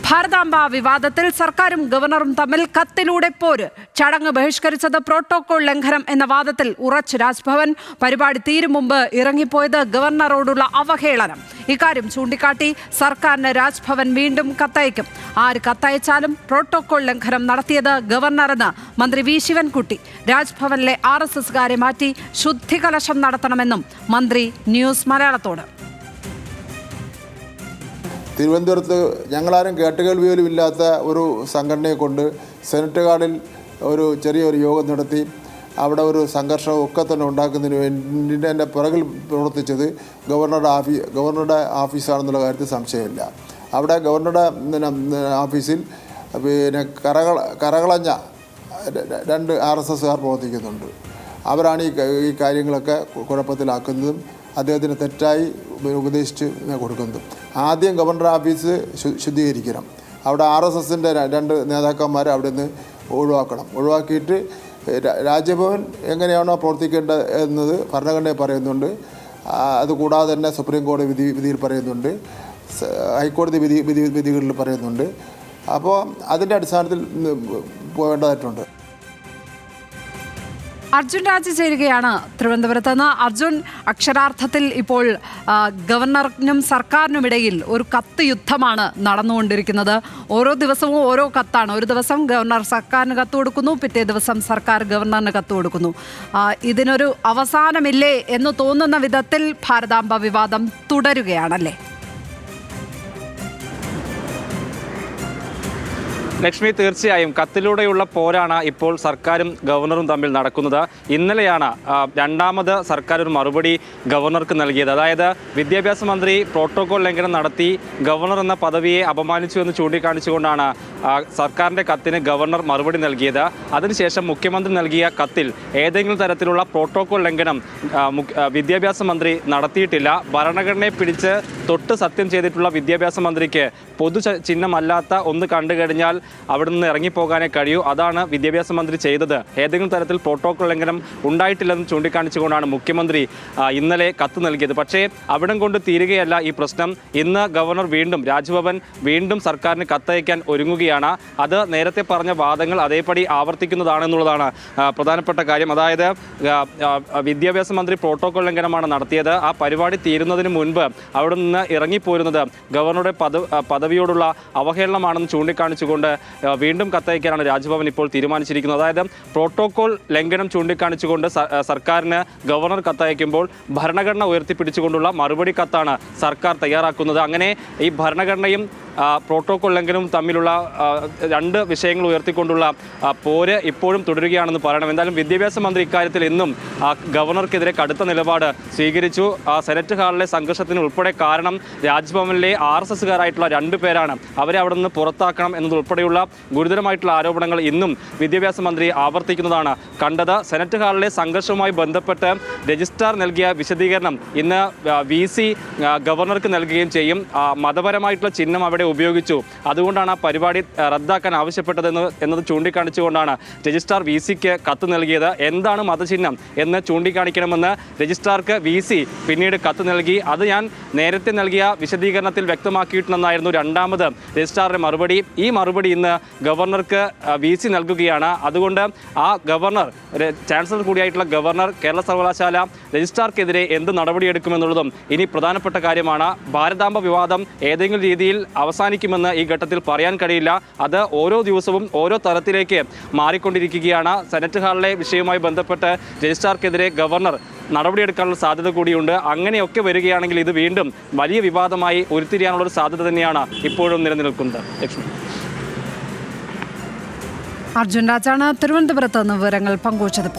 ഭാരതാംബ വിവാദത്തിൽ സർക്കാരും ഗവർണറും തമ്മിൽ കത്തിലൂടെ പോര്. ചടങ്ങ് ബഹിഷ്കരിച്ചത് പ്രോട്ടോകോൾ ലംഘനം എന്ന വാദത്തിൽ ഉറച്ച് രാജ്ഭവൻ. പരിപാടി തീരും മുമ്പ് ഇറങ്ങിപ്പോയത് ഗവർണറോടുള്ള അവഹേളനം. ഇക്കാര്യം ചൂണ്ടിക്കാട്ടി സർക്കാരിന് രാജ്ഭവൻ വീണ്ടും കത്തയക്കും. ആര് കത്തയച്ചാലും പ്രോട്ടോകോൾ ലംഘനം നടത്തിയത് ഗവർണറെന്ന് മന്ത്രി വി ശിവൻകുട്ടി. രാജ്ഭവനിലെ RSSകാരെ മാറ്റി ശുദ്ധികലശം നടത്തണമെന്നും മന്ത്രി ന്യൂസ് മലയാളത്തോട്. തിരുവനന്തപുരത്ത് ഞങ്ങളാരും കേട്ടുകേൾവി പോലും ഇല്ലാത്ത ഒരു സംഘടനയെ കൊണ്ട് സെനറ്റ് ഹാളിൽ ഒരു ചെറിയൊരു യോഗം നടത്തി അവിടെ ഒരു സംഘർഷം ഒക്കെ തന്നെ ഉണ്ടാക്കുന്നതിന് വേണ്ടി എൻ്റെ പിറകിൽ പ്രവർത്തിച്ചത് ഗവർണറുടെ ഓഫീസാണെന്നുള്ള കാര്യത്തിൽ സംശയമില്ല. അവിടെ ഗവർണറുടെ ഓഫീസിൽ പിന്നെ കരകളഞ്ഞ 2 RSSകാർ പ്രവർത്തിക്കുന്നുണ്ട്. അവരാണ് ഈ കാര്യങ്ങളൊക്കെ കുഴപ്പത്തിലാക്കുന്നതും അദ്ദേഹത്തിന് തെറ്റായി ഉപദേശിച്ച് കൊടുക്കുന്നത്. ആദ്യം ഗവർണർ ഓഫീസ് ശുദ്ധീകരിക്കണം. അവിടെ RSSൻ്റെ 2 നേതാക്കന്മാരെ അവിടെ നിന്ന് ഒഴിവാക്കിയിട്ട് രാജ്ഭവൻ എങ്ങനെയാണോ പ്രവർത്തിക്കേണ്ടത് എന്നത് ഭരണഘടനയിൽ പറയുന്നുണ്ട്. അതുകൂടാതെ തന്നെ സുപ്രീം കോടതി വിധിയിൽ പറയുന്നുണ്ട്, ഹൈക്കോടതി വിധികളിൽ പറയുന്നുണ്ട്. അപ്പോൾ അതിൻ്റെ അടിസ്ഥാനത്തിൽ പോകേണ്ടതായിട്ടുണ്ട്. അർജുൻ രാജ് ചേരുകയാണ് തിരുവനന്തപുരത്ത് നിന്ന്. അർജുൻ, അക്ഷരാർത്ഥത്തിൽ ഇപ്പോൾ ഗവർണറിനും സർക്കാരിനുമിടയിൽ ഒരു കത്ത് യുദ്ധമാണ് നടന്നുകൊണ്ടിരിക്കുന്നത്. ഓരോ ദിവസവും ഓരോ കത്താണ്. ഒരു ദിവസം ഗവർണർ സർക്കാരിന് കത്ത് കൊടുക്കുന്നു, പിറ്റേ ദിവസം സർക്കാർ ഗവർണറിന് കത്ത് കൊടുക്കുന്നു. ഇതിനൊരു അവസാനമില്ലേ എന്ന് തോന്നുന്ന വിധത്തിൽ ഭാരതാംബ വിവാദം തുടരുകയാണല്ലേ? ലക്ഷ്മി, തീർച്ചയായും കത്തിലൂടെയുള്ള പോരാണ് ഇപ്പോൾ സർക്കാരും ഗവർണറും തമ്മിൽ നടക്കുന്നത്. ഇന്നലെയാണ് രണ്ടാമത് സർക്കാർ ഒരു മറുപടി ഗവർണർക്ക് നൽകിയത്. അതായത് വിദ്യാഭ്യാസ മന്ത്രി പ്രോട്ടോകോൾ ലംഘനം നടത്തി ഗവർണർ എന്ന പദവിയെ അപമാനിച്ചു എന്ന് ചൂണ്ടിക്കാണിച്ചുകൊണ്ടാണ് സർക്കാരിൻ്റെ കത്തിന് ഗവർണർ മറുപടി നൽകിയത്. അതിനുശേഷം മുഖ്യമന്ത്രി നൽകിയ കത്തിൽ ഏതെങ്കിലും തരത്തിലുള്ള പ്രോട്ടോകോൾ ലംഘനം വിദ്യാഭ്യാസ മന്ത്രി നടത്തിയിട്ടില്ല. ഭരണഘടനയെ പിടിച്ച് തൊട്ട് സത്യം ചെയ്തിട്ടുള്ള വിദ്യാഭ്യാസ മന്ത്രിക്ക് പൊതു ചിഹ്നമല്ലാത്ത ഒന്ന് കണ്ടു കഴിഞ്ഞാൽ അവിടെ നിന്ന് ഇറങ്ങിപ്പോകാനേ കഴിയൂ. അതാണ് വിദ്യാഭ്യാസ മന്ത്രി ചെയ്തത്. ഏതെങ്കിലും തരത്തിൽ പ്രോട്ടോകോൾ ലംഘനം ഉണ്ടായിട്ടില്ലെന്ന് ചൂണ്ടിക്കാണിച്ചുകൊണ്ടാണ് മുഖ്യമന്ത്രി ഇന്നലെ കത്ത് നൽകിയത്. പക്ഷേ അവിടം കൊണ്ട് തീരുകയല്ല ഈ പ്രശ്നം. ഇന്ന് ഗവർണർ രാജ്ഭവൻ വീണ്ടും സർക്കാരിന് കത്തയക്കാൻ ഒരുങ്ങുകയാണ്. അത് നേരത്തെ പറഞ്ഞ വാദങ്ങൾ അതേപടി ആവർത്തിക്കുന്നതാണെന്നുള്ളതാണ് പ്രധാനപ്പെട്ട കാര്യം. അതായത് വിദ്യാഭ്യാസ മന്ത്രി പ്രോട്ടോകോൾ ലംഘനമാണ് നടത്തിയത്. ആ പരിപാടി തീരുന്നതിന് മുൻപ് അവിടെ നിന്ന് ഇറങ്ങിപ്പോരുന്നത് ഗവർണറുടെ പദവിയോടുള്ള അവഹേളനമാണെന്ന് ചൂണ്ടിക്കാണിച്ചുകൊണ്ട് വീണ്ടും കത്തയക്കാനാണ് രാജ്ഭവൻ ഇപ്പോൾ തീരുമാനിച്ചിരിക്കുന്നത്. അതായത് പ്രോട്ടോകോൾ ലംഘനം ചൂണ്ടിക്കാണിച്ചുകൊണ്ട് സർക്കാരിന് ഗവർണർ കത്തയക്കുമ്പോൾ ഭരണഘടന ഉയർത്തിപ്പിടിച്ചുകൊണ്ടുള്ള മറുപടി കത്താണ് സർക്കാർ തയ്യാറാക്കുന്നത്. അങ്ങനെ ഈ ഭരണഘടനയും പ്രോട്ടോകോൾ ലംഘനവും തമ്മിലുള്ള 2 വിഷയങ്ങൾ ഉയർത്തിക്കൊണ്ടുള്ള പോര് ഇപ്പോഴും തുടരുകയാണെന്ന് പറയണം. എന്തായാലും വിദ്യാഭ്യാസ മന്ത്രി ഇക്കാര്യത്തിൽ ഇന്നും ഗവർണർക്കെതിരെ കടുത്ത നിലപാട് സ്വീകരിച്ചു. സെനറ്റ് ഹാളിലെ സംഘർഷത്തിന് ഉൾപ്പെടെ കാരണം രാജ്ഭവനിലെ RSSകാരായിട്ടുള്ള 2 പേരാണ്. അവരെ അവിടെ നിന്ന് പുറത്താക്കണം എന്നതുൾപ്പെടെയുള്ള ഗുരുതരമായിട്ടുള്ള ആരോപണങ്ങൾ ഇന്നും വിദ്യാഭ്യാസ മന്ത്രി ആവർത്തിക്കുന്നതാണ് കണ്ടത്. സെനറ്റ് ഹാളിലെ സംഘർഷവുമായി ബന്ധപ്പെട്ട് രജിസ്ട്രാർ നൽകിയ വിശദീകരണം ഇന്ന് VC ഗവർണർക്ക് നൽകുകയും ചെയ്യും. മതപരമായിട്ടുള്ള ചിഹ്നം അവിടെ ഉപയോഗിച്ചു, അതുകൊണ്ടാണ് ആ പരിപാടി റദ്ദാക്കാൻ ആവശ്യപ്പെട്ടത് എന്നത് ചൂണ്ടിക്കാണിച്ചുകൊണ്ടാണ് രജിസ്ട്രാർ VCക്ക് കത്ത് നൽകിയത്. എന്താണ് മതചിഹ്നം എന്ന് ചൂണ്ടിക്കാണിക്കണമെന്ന് രജിസ്ട്രാർക്ക് VC പിന്നീട് കത്ത് നൽകി. അത് ഞാൻ നേരത്തെ നൽകിയ വിശദീകരണത്തിൽ വ്യക്തമാക്കിയിട്ടുണ്ടെന്നായിരുന്നു രണ്ടാമത് രജിസ്ട്രാറിന്റെ മറുപടി. ഈ മറുപടി ഇന്ന് ഗവർണർക്ക് VC നൽകുകയാണ്. അതുകൊണ്ട് ആ ഗവർണർ, ചാൻസലർ കൂടിയായിട്ടുള്ള ഗവർണർ, കേരള സർവകലാശാല രജിസ്ട്രാർക്കെതിരെ എന്ത് നടപടിയെടുക്കുമെന്നുള്ളതും ഇനി പ്രധാനപ്പെട്ട കാര്യമാണ്. ഭാരതാംബ വിവാദം ഏതെങ്കിലും രീതിയിൽ അവസാനിക്കുമെന്ന് ഈ ഘട്ടത്തിൽ പറയാൻ കഴിയില്ല. അത് ഓരോ ദിവസവും ഓരോ തലത്തിലേക്ക് മാറിക്കൊണ്ടിരിക്കുകയാണ്. സെനറ്റ് ഹാളിലെ വിഷയവുമായി ബന്ധപ്പെട്ട് രജിസ്ട്രാർക്കെതിരെ ഗവർണർ നടപടിയെടുക്കാനുള്ള സാധ്യത കൂടിയുണ്ട്. അങ്ങനെയൊക്കെ വരികയാണെങ്കിൽ ഇത് വീണ്ടും വലിയ വിവാദമായി ഉരുത്തിരിയാനുള്ള ഒരു സാധ്യത തന്നെയാണ് ഇപ്പോഴും നിലനിൽക്കുന്നത്. ലക്ഷ്മി. അർജുൻ രാജാണ് തിരുവനന്തപുരത്ത് നിന്ന് വിവരങ്ങൾ പങ്കുവച്ചത്.